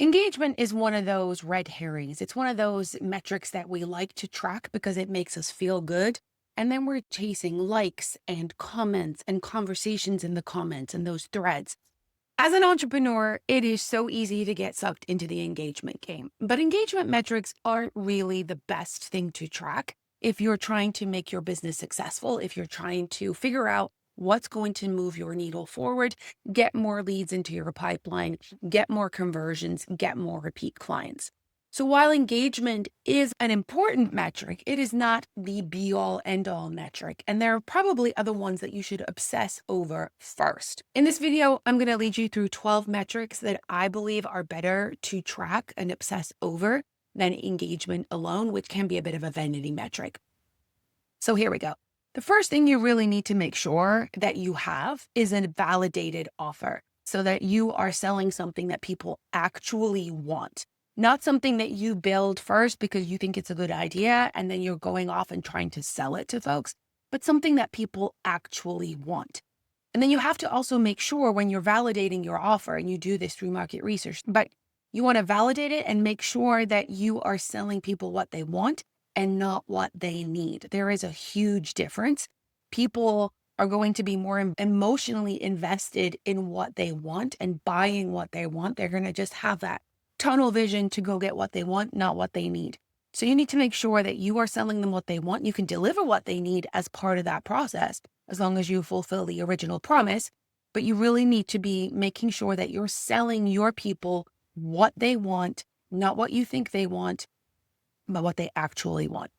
Engagement is one of those red herrings. It's one of those metrics that we like to track because it makes us feel good. And then we're chasing likes and comments and conversations in the comments and those threads. As an entrepreneur, it is so easy to get sucked into the engagement game. But engagement metrics aren't really the best thing to track if you're trying to make your business successful, if you're trying to figure out what's going to move your needle forward, get more leads into your pipeline, get more conversions, get more repeat clients. So while engagement is an important metric, it is not the be all end all metric. And there are probably other ones that you should obsess over first. In this video, I'm going to lead you through 12 metrics that I believe are better to track and obsess over than engagement alone, which can be a bit of a vanity metric. So here we go. The first thing you really need to make sure that you have is a validated offer so that you are selling something that people actually want. Not something that you build first because you think it's a good idea and then you're going off and trying to sell it to folks, but something that people actually want. And then you have to also make sure when you're validating your offer, and you do this through market research, but you want to validate it and make sure that you are selling people what they want and not what they need. There is a huge difference. People are going to be more emotionally invested in what they want and buying what they want. They're going to just have that tunnel vision to go get what they want, not what they need. So you need to make sure that you are selling them what they want. You can deliver what they need as part of that process, as long as you fulfill the original promise. But you really need to be making sure that you're selling your people what they want, not what you think they want, but what they actually want.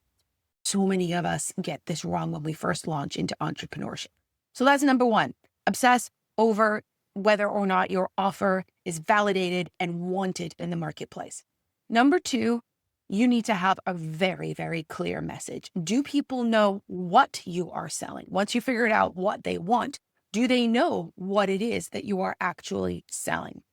So many of us get this wrong when we first launch into entrepreneurship. So that's number one, obsess over whether or not your offer is validated and wanted in the marketplace. Number two, you need to have a very, very clear message. Do people know what you are selling? Once you figured out what they want, do they know what it is that you are actually selling?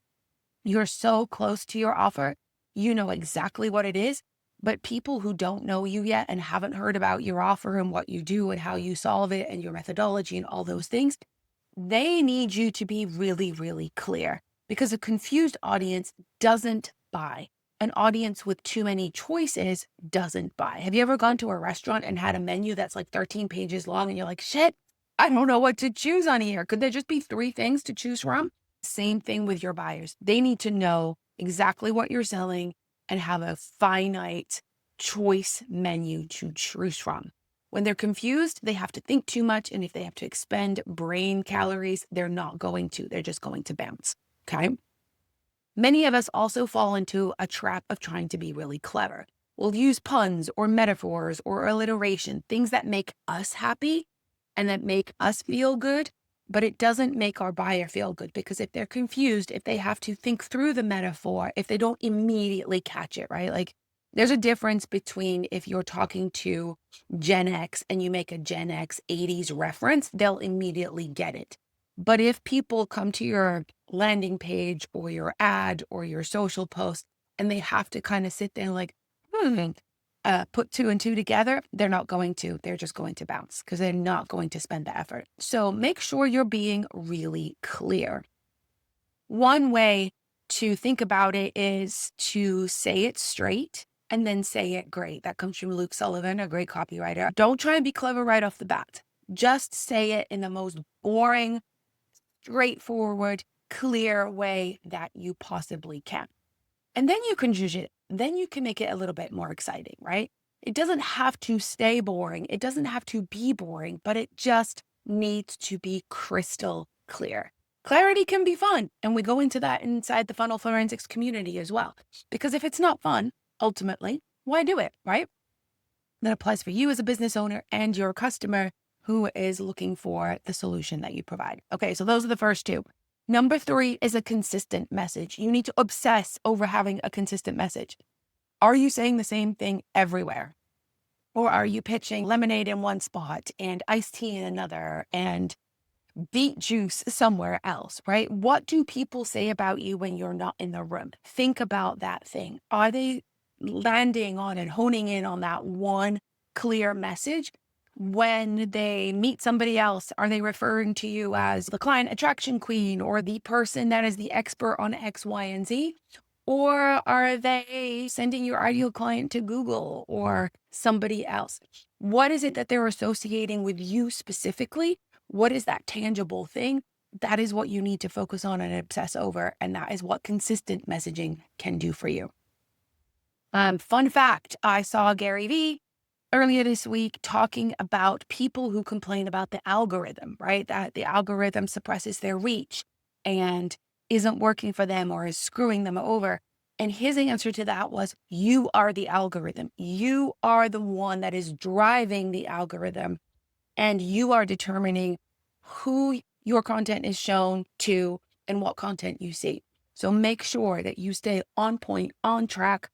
You're so close to your offer, you know exactly what it is, but people who don't know you yet and haven't heard about your offer and what you do and how you solve it and your methodology and all those things, they need you to be really, really clear, because a confused audience doesn't buy. An audience with too many choices doesn't buy. Have you ever gone to a restaurant and had a menu that's like 13 pages long and you're like, shit, I don't know what to choose on here. Could there just be 3 things to choose from? Same thing with your buyers. They need to know exactly what you're selling and have a finite choice menu to choose from. When they're confused, they have to think too much. And if they have to expend brain calories, they're not going to. They're just going to bounce. Okay. Many of us also fall into a trap of trying to be really clever. We'll use puns or metaphors or alliteration, things that make us happy and that make us feel good, but it doesn't make our buyer feel good, because if they're confused, if they have to think through the metaphor, if they don't immediately catch it, right? Like, there's a difference between if you're talking to Gen X and you make a Gen X 80s reference, they'll immediately get it. But if people come to your landing page or your ad or your social post and they have to kind of sit there and like, put 2 and 2 together, they're not going to. They're just going to bounce because they're not going to spend the effort. So make sure you're being really clear. One way to think about it is to say it straight and then say it great. That comes from Luke Sullivan, a great copywriter. Don't try and be clever right off the bat. Just say it in the most boring, straightforward, clear way that you possibly can. And then you can judge it. Then you can make it a little bit more exciting, right? It doesn't have to stay boring. It doesn't have to be boring, but it just needs to be crystal clear. Clarity can be fun. And we go into that inside the funnel forensics community as well. Because if it's not fun, ultimately, why do it, right? That applies for you as a business owner and your customer who is looking for the solution that you provide. Okay, so those are the first 2. Number 3 is a consistent message. You need to obsess over having a consistent message. Are you saying the same thing everywhere? Or are you pitching lemonade in one spot and iced tea in another and beet juice somewhere else, right? What do people say about you when you're not in the room? Think about that thing. Are they landing on and honing in on that one clear message? When they meet somebody else, are they referring to you as the client attraction queen or the person that is the expert on X, Y, and Z? Or are they sending your ideal client to Google or somebody else? What is it that they're associating with you specifically? What is that tangible thing? That is what you need to focus on and obsess over. And that is what consistent messaging can do for you. Fun fact, I saw Gary Vee earlier this week talking about people who complain about the algorithm, right? That the algorithm suppresses their reach and isn't working for them or is screwing them over. And his answer to that was, you are the algorithm. You are the one that is driving the algorithm, and you are determining who your content is shown to and what content you see. So make sure that you stay on point, on track,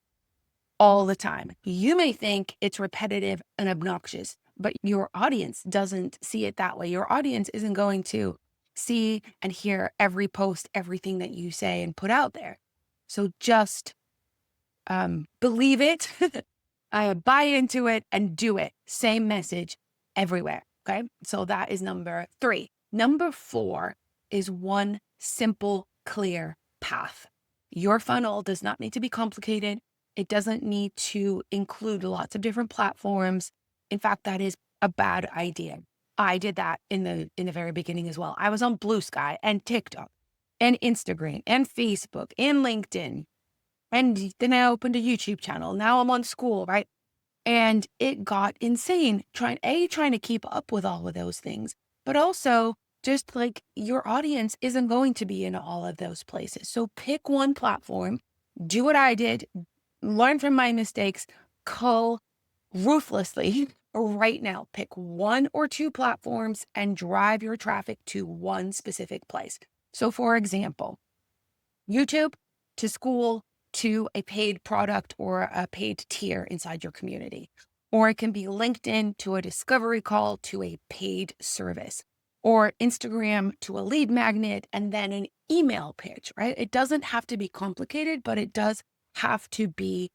all the time. You may think it's repetitive and obnoxious, but your audience doesn't see it that way. Your audience isn't going to see and hear every post, everything that you say and put out there. So just believe it, buy into it, and do it. Same message everywhere. Okay. So that is number 3. Number 4 is one simple, clear path. Your funnel does not need to be complicated. It doesn't need to include lots of different platforms. In fact, that is a bad idea. I did that in the very beginning as well. I was on Blue Sky and TikTok and Instagram and Facebook and LinkedIn. And then I opened a YouTube channel. Now I'm on school, right? And it got insane trying to keep up with all of those things, but also just like your audience isn't going to be in all of those places. So pick one platform, do what I did, learn from my mistakes, cull ruthlessly right now. Pick 1 or 2 platforms and drive your traffic to one specific place. So for example, YouTube to school to a paid product or a paid tier inside your community. Or it can be LinkedIn to a discovery call to a paid service, or Instagram to a lead magnet and then an email pitch, right? It doesn't have to be complicated, but it does have to be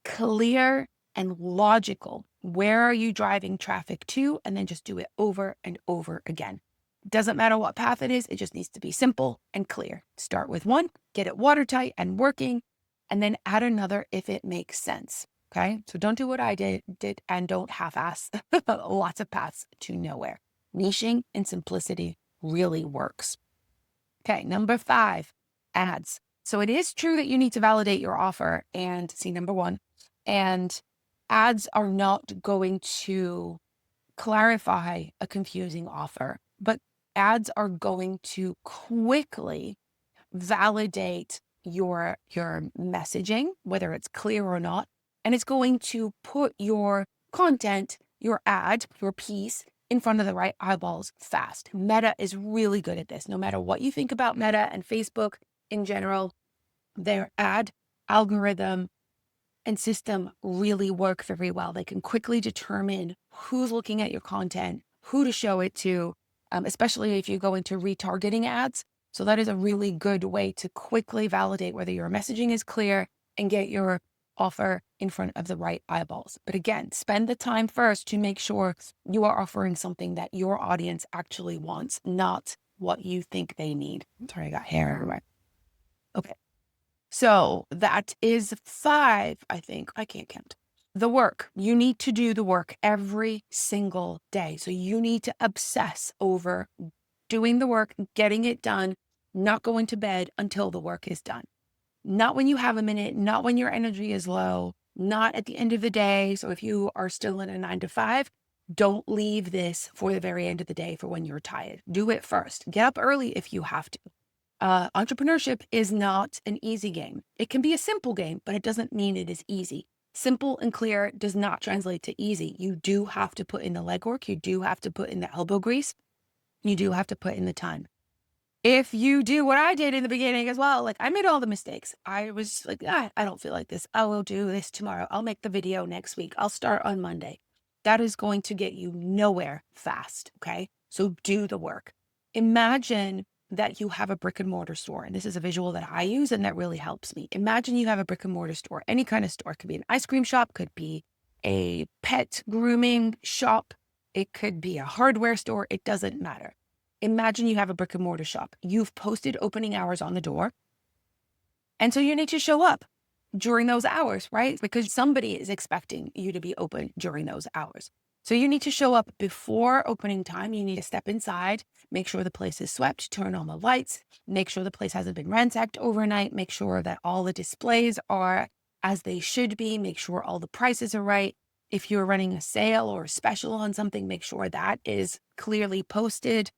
clear and logical. Where are you driving traffic to? And then just do it over and over again. Doesn't matter what path it is. It just needs to be simple and clear. Start with one, get it watertight and working, and then add another if it makes sense. Okay. So don't do what I did and don't half-ass lots of paths to nowhere. Niching and simplicity really works. Okay. Number 5, ads. So it is true that you need to validate your offer and see number 1. And ads are not going to clarify a confusing offer, but ads are going to quickly validate your messaging, whether it's clear or not, and it's going to put your content, your ad, your piece in front of the right eyeballs fast. Meta is really good at this. No matter what you think about Meta and Facebook in general, their ad algorithm and system really work very well. They can quickly determine who's looking at your content, who to show it to, especially if you go into retargeting ads. So that is a really good way to quickly validate whether your messaging is clear and get your offer in front of the right eyeballs. But again, spend the time first to make sure you are offering something that your audience actually wants, not what you think they need. Sorry, I got hair everywhere. Okay. So that is 5, I think. I can't count. The work. You need to do the work every single day. So you need to obsess over doing the work, getting it done, not going to bed until the work is done. Not when you have a minute, not when your energy is low, not at the end of the day. So if you are still in a 9 to 5, don't leave this for the very end of the day for when you're tired. Do it first. Get up early if you have to. Entrepreneurship is not an easy game. It can be a simple game, but it doesn't mean it is easy. Simple and clear does not translate to easy. You do have to put in the legwork. You do have to put in the elbow grease. You do have to put in the time. If you do what I did in the beginning as well, like I made all the mistakes. I was like, I don't feel like this. I will do this tomorrow. I'll make the video next week. I'll start on Monday. That is going to get you nowhere fast. Okay. So do the work. Imagine that you have a brick and mortar store. And this is a visual that I use and that really helps me. Imagine you have a brick and mortar store, any kind of store. It could be an ice cream shop, could be a pet grooming shop. It could be a hardware store. It doesn't matter. Imagine you have a brick and mortar shop. You've posted opening hours on the door. And so you need to show up during those hours, right? Because somebody is expecting you to be open during those hours. So you need to show up before opening time. You need to step inside, make sure the place is swept, turn on the lights, make sure the place hasn't been ransacked overnight, make sure that all the displays are as they should be, make sure all the prices are right. If you're running a sale or a special on something, make sure that is clearly posted,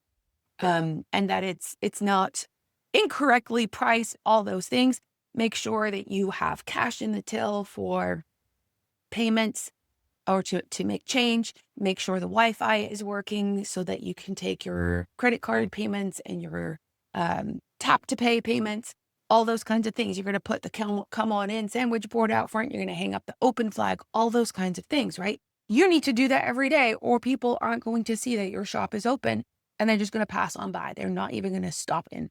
and that it's not incorrectly priced, all those things. Make sure that you have cash in the till for payments or to make change. Make sure the Wi-Fi is working so that you can take your credit card payments and your tap to pay payments, all those kinds of things. You're going to put the come on in sandwich board out front. You're going to hang up the open flag, all those kinds of things, right? You need to do that every day, or people aren't going to see that your shop is open and they're just going to pass on by. They're not even going to stop in.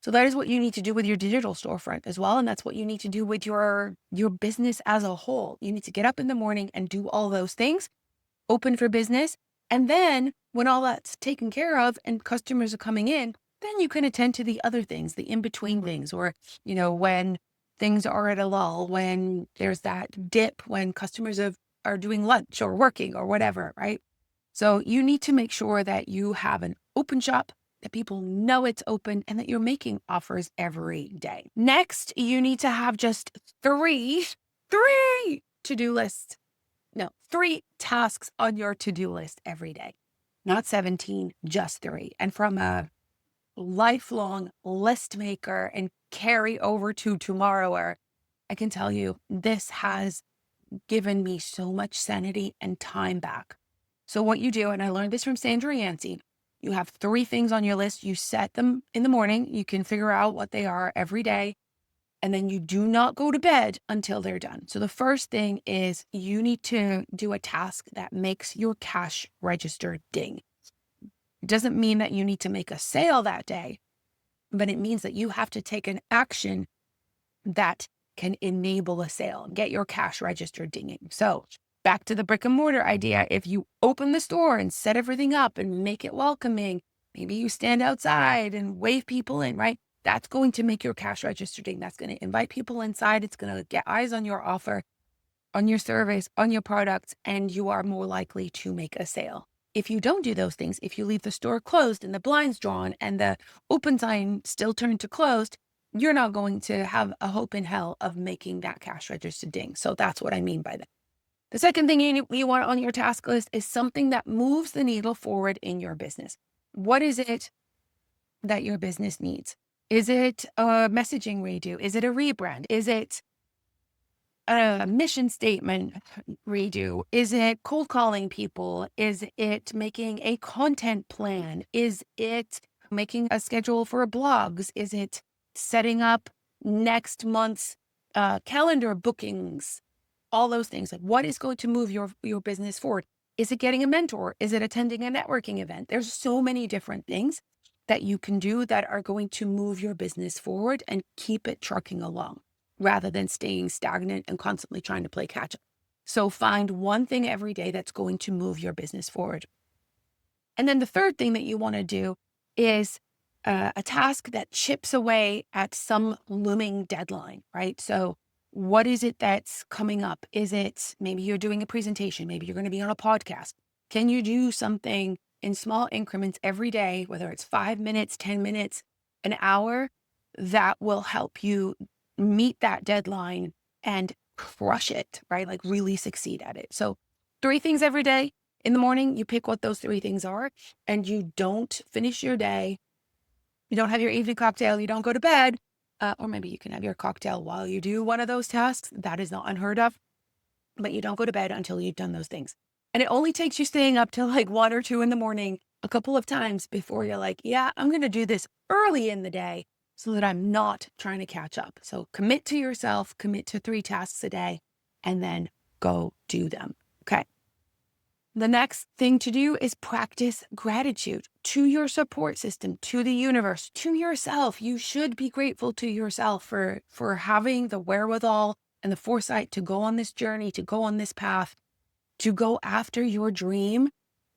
So that is what you need to do with your digital storefront as well. And that's what you need to do with your business as a whole. You need to get up in the morning and do all those things, open for business. And then when all that's taken care of and customers are coming in, then you can attend to the other things, the in-between things, or, when things are at a lull, when there's that dip, when customers are doing lunch or working or whatever, right? So you need to make sure that you have an open shop, that people know it's open, and that you're making offers every day. Next, you need to have just three to-do lists. No, 3 tasks on your to-do list every day, not 17, just 3. And from a lifelong list maker and carry over to tomorrower, I can tell you this has given me so much sanity and time back. So what you do, and I learned this from Sandra Yancey, you have 3 things on your list. You set them in the morning. You can figure out what they are every day. And then you do not go to bed until they're done. So the first thing is you need to do a task that makes your cash register ding. It doesn't mean that you need to make a sale that day, but it means that you have to take an action that can enable a sale, get your cash register dinging. So back to the brick and mortar idea. If you open the store and set everything up and make it welcoming, maybe you stand outside and wave people in, right? That's going to make your cash register ding. That's going to invite people inside. It's going to get eyes on your offer, on your service, on your products, and you are more likely to make a sale. If you don't do those things, if you leave the store closed and the blinds drawn and the open sign still turned to closed, you're not going to have a hope in hell of making that cash register ding. So that's what I mean by that. The second thing you want on your task list is something that moves the needle forward in your business. What is it that your business needs? Is it a messaging redo? Is it a rebrand? Is it a mission statement redo? Is it cold calling people? Is it making a content plan? Is it making a schedule for blogs? Is it setting up next month's calendar bookings? All those things. Like, what is going to move your business forward? Is it getting a mentor? Is it attending a networking event? There's so many different things that you can do that are going to move your business forward and keep it trucking along rather than staying stagnant and constantly trying to play catch up. So find one thing every day that's going to move your business forward. And then the third thing that you want to do is a task that chips away at some looming deadline, right? So what is it that's coming up? Is it maybe you're doing a presentation? Maybe you're going to be on a podcast. Can you do something in small increments every day, whether it's 5 minutes, 10 minutes, an hour, that will help you meet that deadline and crush it, right? Like really succeed at it. So 3 things every day. In the morning, you pick what those 3 things are, and you don't finish your day. You don't have your evening cocktail. You don't go to bed. Or maybe you can have your cocktail while you do one of those tasks. That is not unheard of. But you don't go to bed until you've done those things. And it only takes you staying up till like 1 or 2 in the morning a couple of times before you're like, yeah, I'm going to do this early in the day so that I'm not trying to catch up. So commit to yourself, commit to 3 tasks a day, and then go do them. Okay. The next thing to do is practice gratitude to your support system, to the universe, to yourself. You should be grateful to yourself for having the wherewithal and the foresight to go on this journey, to go on this path, to go after your dream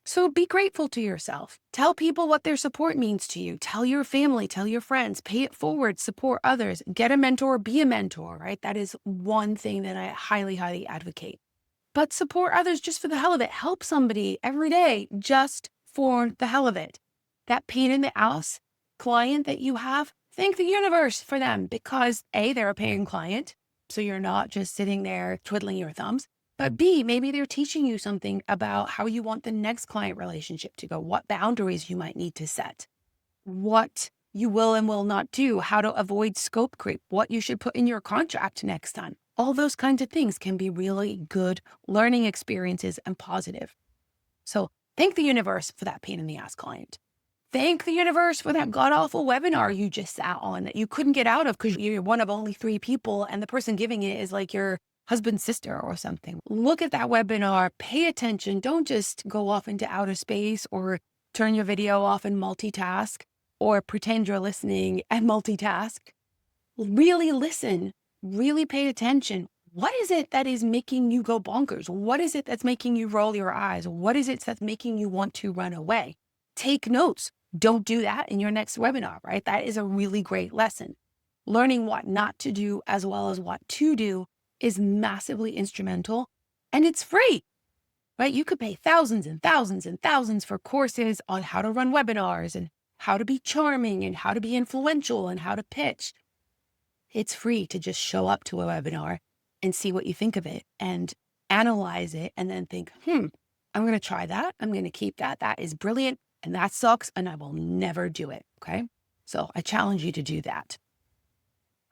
So be grateful to yourself. Tell people what their support means to you. Tell your family, tell your friends, pay it forward, support others, get a mentor, be a mentor, right? That is one thing that I highly, highly advocate. But support others just for the hell of it. Help somebody every day just for the hell of it. That pain in the ass client that you have, thank the universe for them because A, they're a paying client. So you're not just sitting there twiddling your thumbs. But B, maybe they're teaching you something about how you want the next client relationship to go, what boundaries you might need to set, what you will and will not do, how to avoid scope creep, what you should put in your contract next time. All those kinds of things can be really good learning experiences and positive. So thank the universe for that pain in the ass client. Thank the universe for that god awful webinar you just sat on that you couldn't get out of because you're one of only 3 people and the person giving it is like your husband's sister or something. Look at that webinar, pay attention. Don't just go off into outer space or turn your video off and multitask or pretend you're listening and multitask. Really listen, really pay attention. What is it that is making you go bonkers? What is it that's making you roll your eyes? What is it that's making you want to run away? Take notes. Don't do that in your next webinar, right? That is a really great lesson. Learning what not to do as well as what to do is massively instrumental and it's free, right? You could pay thousands and thousands and thousands for courses on how to run webinars and how to be charming and how to be influential and how to pitch. It's free to just show up to a webinar and see what you think of it and analyze it and then think, I'm going to try that. I'm going to keep that. That is brilliant. And that sucks. And I will never do it. Okay. So I challenge you to do that.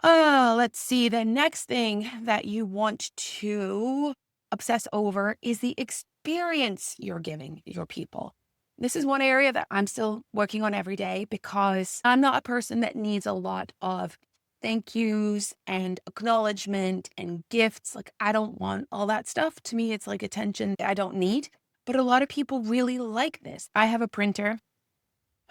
Let's see. The next thing that you want to obsess over is the experience you're giving your people. This is one area that I'm still working on every day because I'm not a person that needs a lot of thank yous and acknowledgement and gifts. Like, I don't want all that stuff. To me, it's like attention I don't need. But a lot of people really like this. I have a printer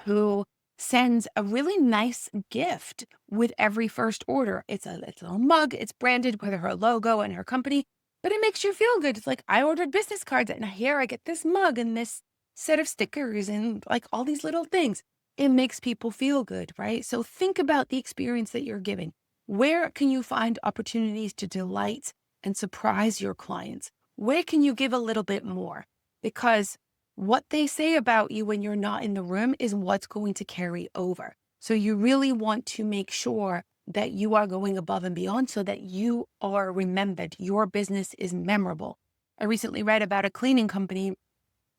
who sends a really nice gift with every first order. It's a little mug. It's branded with her logo and her company, but it makes you feel good. It's like I ordered business cards and here I get this mug and this set of stickers and like all these little things. It makes people feel good, right? So think about the experience that you're giving. Where can you find opportunities to delight and surprise your clients? Where can you give a little bit more? Because what they say about you when you're not in the room is what's going to carry over. So you really want to make sure that you are going above and beyond so that you are remembered. Your business is memorable. I recently read about a cleaning company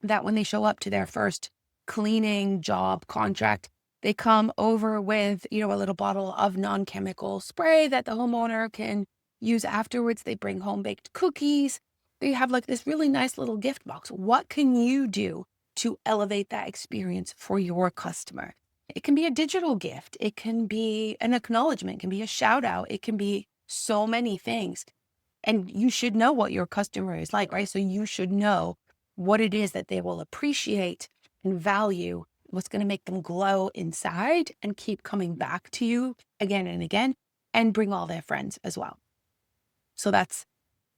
that when they show up to their first cleaning job contract, they come over with, a little bottle of non-chemical spray that the homeowner can use afterwards. They bring home baked cookies. They have like this really nice little gift box. What can you do to elevate that experience for your customer? It can be a digital gift. It can be an acknowledgement. It can be a shout out. It can be so many things. And you should know what your customer is like, right? So you should know what it is that they will appreciate and value, what's going to make them glow inside and keep coming back to you again and again and bring all their friends as well. So that's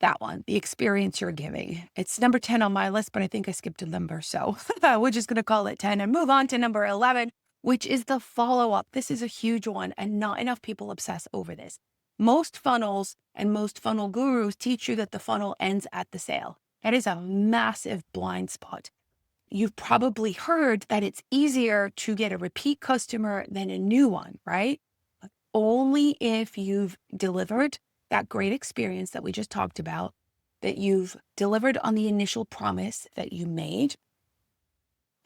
that one, the experience you're giving. It's number 10 on my list, but I think I skipped a number. So we're just going to call it 10 and move on to number 11, which is the follow-up. This is a huge one and not enough people obsess over this. Most funnels and most funnel gurus teach you that the funnel ends at the sale. That is a massive blind spot. You've probably heard that it's easier to get a repeat customer than a new one, right? But only if you've delivered that great experience that we just talked about, that you've delivered on the initial promise that you made,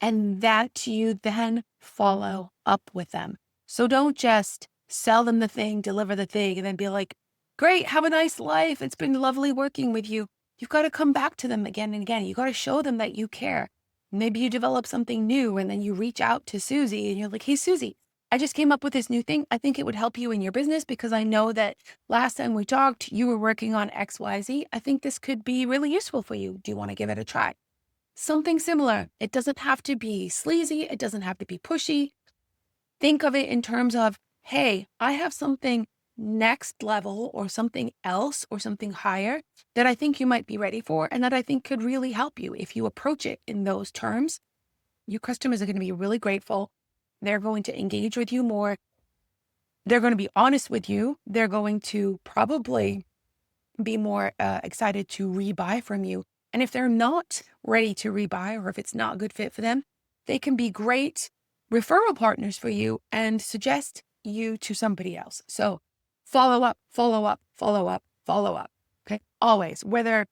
and that you then follow up with them. So don't just sell them the thing, deliver the thing, and then be like, great, have a nice life. It's been lovely working with you. You've got to come back to them again and again. You got to show them that you care. Maybe you develop something new and then you reach out to Susie and you're like, hey, Susie, I just came up with this new thing. I think it would help you in your business because I know that last time we talked, you were working on XYZ. I think this could be really useful for you. Do you want to give it a try? Something similar. It doesn't have to be sleazy. It doesn't have to be pushy. Think of it in terms of, hey, I have something next level or something else or something higher that I think you might be ready for and that I think could really help you if you approach it in those terms. Your customers are going to be really grateful. They're going to engage with you more. They're going to be honest with you. They're going to probably be more excited to rebuy from you. And if they're not ready to rebuy, or if it's not a good fit for them, they can be great referral partners for you and suggest you to somebody else. So follow up, follow up, follow up, follow up. Okay. Always, whether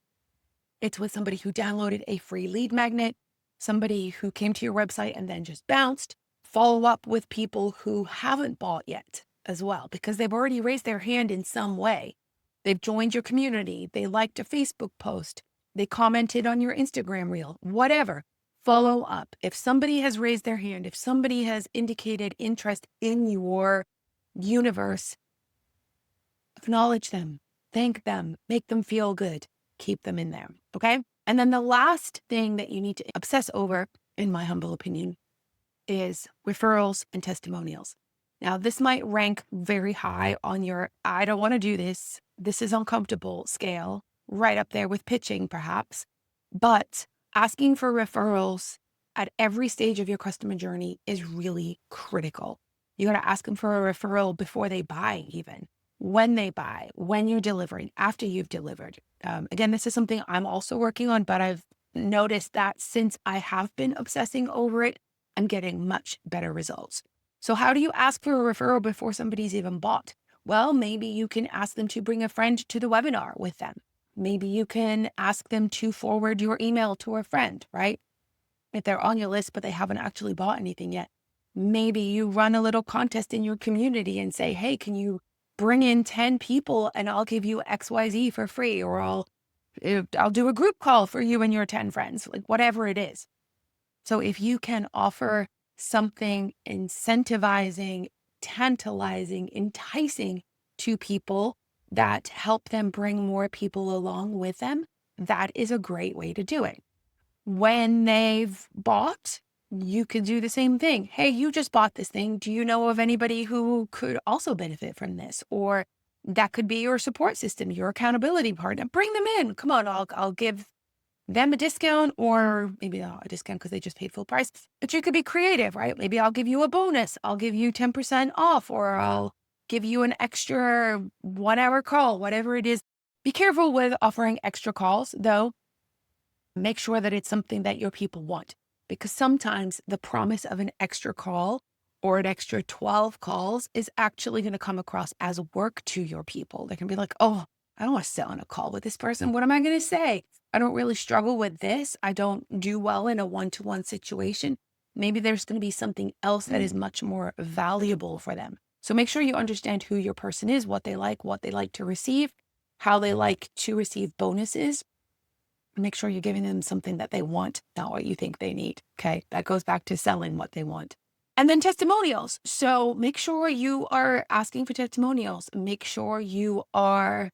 it's with somebody who downloaded a free lead magnet, somebody who came to your website and then just bounced, follow up with people who haven't bought yet as well, because they've already raised their hand in some way. They've joined your community. They liked a Facebook post. They commented on your Instagram reel, whatever. Follow up. If somebody has raised their hand, if somebody has indicated interest in your universe, acknowledge them, thank them, make them feel good, keep them in there. Okay. And then the last thing that you need to obsess over, in my humble opinion, is referrals and testimonials. Now, this might rank very high on your I don't want to do this is uncomfortable scale, right up there with pitching, perhaps. But asking for referrals at every stage of your customer journey is really critical. You got to ask them for a referral before they buy, even when they buy, when you're delivering, after you've delivered. Again, this is something I'm also working on, but I've noticed that since I have been obsessing over it, I'm getting much better results. So how do you ask for a referral before somebody's even bought? Well, maybe you can ask them to bring a friend to the webinar with them. Maybe you can ask them to forward your email to a friend, right? If they're on your list, but they haven't actually bought anything yet. Maybe you run a little contest in your community and say, hey, can you bring in 10 people and I'll give you XYZ for free, or I'll do a group call for you and your 10 friends, like whatever it is. So if you can offer something incentivizing, tantalizing, enticing to people that help them bring more people along with them, that is a great way to do it. When they've bought, you could do the same thing. Hey, you just bought this thing. Do you know of anybody who could also benefit from this? Or that could be your support system, your accountability partner. Bring them in. Come on, I'll give them a discount, or maybe not a discount because they just paid full price. But you could be creative, right? Maybe I'll give you a bonus. I'll give you 10% off, or I'll give you an extra 1 hour call, whatever it is. Be careful with offering extra calls, though. Make sure that it's something that your people want, because sometimes the promise of an extra call or an extra 12 calls is actually going to come across as work to your people. They can be like, oh, I don't want to sit on a call with this person. What am I going to say? I don't really struggle with this. I don't do well in a one-to-one situation. Maybe there's going to be something else that is much more valuable for them. So make sure you understand who your person is, what they like to receive, how they like to receive bonuses. Make sure you're giving them something that they want, not what you think they need. Okay. That goes back to selling what they want. And then testimonials. So make sure you are asking for testimonials. Make sure you are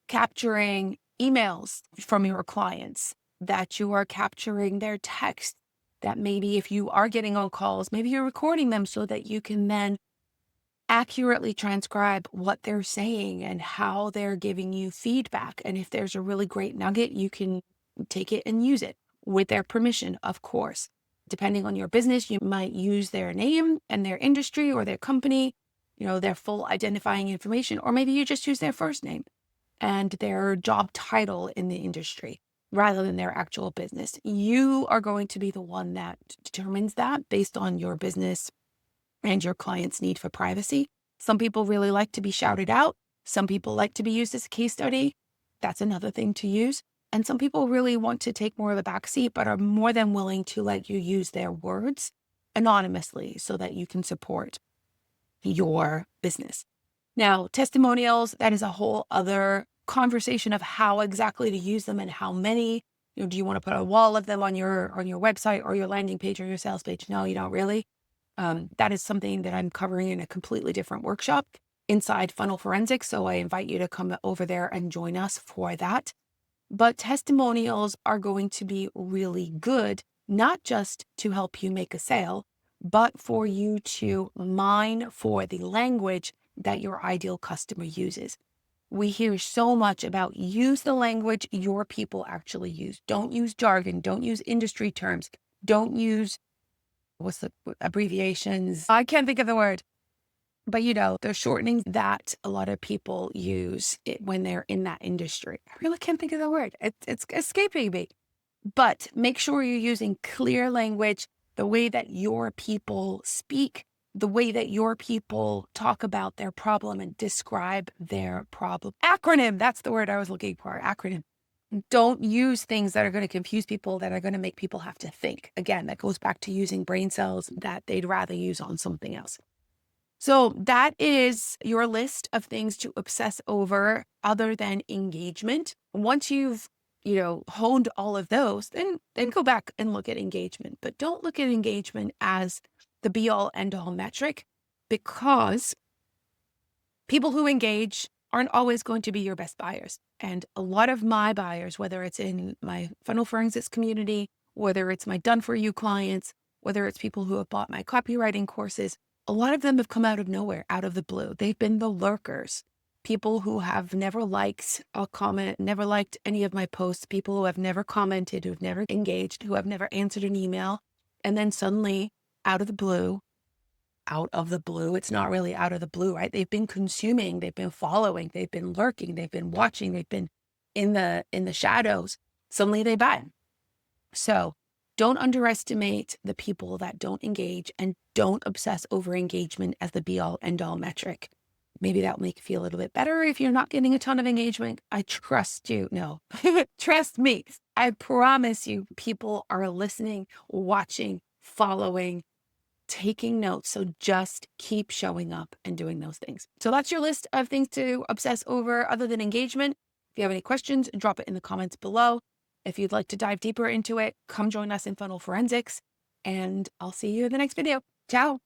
capturing emails from your clients, that you are capturing their text, that maybe if you are getting on calls, maybe you're recording them so that you can then accurately transcribe what they're saying and how they're giving you feedback. And if there's a really great nugget, you can take it and use it with their permission, of course. Depending on your business, you might use their name and their industry or their company, their full identifying information, or maybe you just use their first name and their job title in the industry rather than their actual business. You are going to be the one that determines that based on your business and your client's need for privacy. Some people really like to be shouted out. Some people like to be used as a case study. That's another thing to use. And some people really want to take more of a backseat, but are more than willing to let you use their words anonymously so that you can support your business. Now, testimonials, that is a whole other conversation of how exactly to use them and how many. Do you want to put a wall of them on your website or your landing page or your sales page? No, you don't really. That is something that I'm covering in a completely different workshop inside Funnel Forensics. So I invite you to come over there and join us for that. But testimonials are going to be really good, not just to help you make a sale, but for you to mine for the language that your ideal customer uses. We hear so much about use the language your people actually use. Don't use jargon. Don't use industry terms. Don't use what's the abbreviations? I can't think of the word. But they're shortening that a lot of people use it when they're in that industry. I really can't think of the word. It's escaping me. But make sure you're using clear language, the way that your people speak, the way that your people talk about their problem and describe their problem. Acronym, that's the word I was looking for, acronym. Don't use things that are going to confuse people, that are going to make people have to think. Again, that goes back to using brain cells that they'd rather use on something else. So that is your list of things to obsess over other than engagement. Once you've, honed all of those, then go back and look at engagement. But don't look at engagement as the be all end all metric, because people who engage aren't always going to be your best buyers. And a lot of my buyers, whether it's in my funnel forensics community, whether it's my done for you clients, whether it's people who have bought my copywriting courses, a lot of them have come out of nowhere, out of the blue. They've been the lurkers, people who have never liked a comment, never liked any of my posts, people who have never commented, who've never engaged, who have never answered an email. And then suddenly, out of the blue, it's not really out of the blue, right? They've been consuming, they've been following, they've been lurking, they've been watching, they've been in the shadows. Suddenly they buy. So don't underestimate the people that don't engage, and don't obsess over engagement as the be all end all metric. Maybe that'll make you feel a little bit better if you're not getting a ton of engagement. I trust you. No, trust me. I promise you, people are listening, watching, following, taking notes. So just keep showing up and doing those things. So that's your list of things to obsess over other than engagement. If you have any questions, drop it in the comments below. If you'd like to dive deeper into it, come join us in Funnel Forensics, and I'll see you in the next video. Ciao.